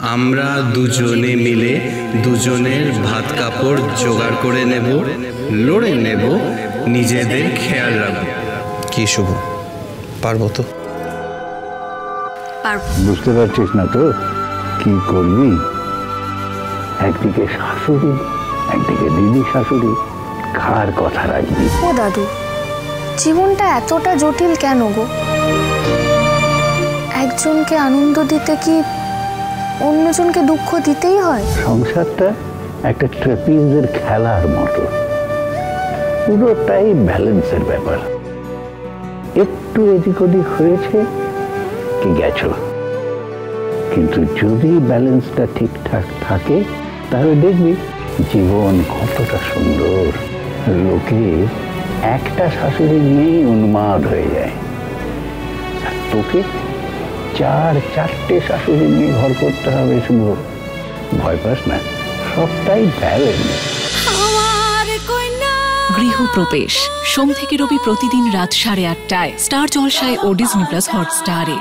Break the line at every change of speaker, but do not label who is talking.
আমরা দুজনে মিলে দুজনের ভাত কাপড় জোগাড় করে নেব, লড়ে নেব, নিজেদের খেয়াল রাখব। কি শুভ, পারবো তো?
বুঝতে পারছিস না তো কি করবি? একদিকে শাশুড়ি, একদিকে দিদি শাশুড়ি, কার কথা রাখবি?
ও দাদু, জীবনটা এতটা জটিল কেন গো? একজনকে আনন্দ দিতে কি অন্যজনকে দুঃখ দিতেই হয়?
সংসারটা একটা ট্রেপিজের খেলার মতো, পুরোটাই ব্যালেন্সের ব্যাপার। একটু এদিক ওদিক হয়েছে কি গেছো, কিন্তু যদি ব্যালেন্সটা ঠিকঠাক থাকে তাহলে দেখবি জীবন কতটা সুন্দর। লোকে একটা শাশুড়ি নিয়েই উন্মাদ হয়ে যায়, আর তোকে চারটে শাশুড়ি নিয়ে ঘর করতে হবে। শুভ, ভয় পাস না, সবটাই ব্যালেন্স।
গৃহপ্রবেশ সোম থেকে রবি প্রতিদিন রাত 8:30টায় স্টার জলসায় ও ডিজনি প্লাস হটস্টারে।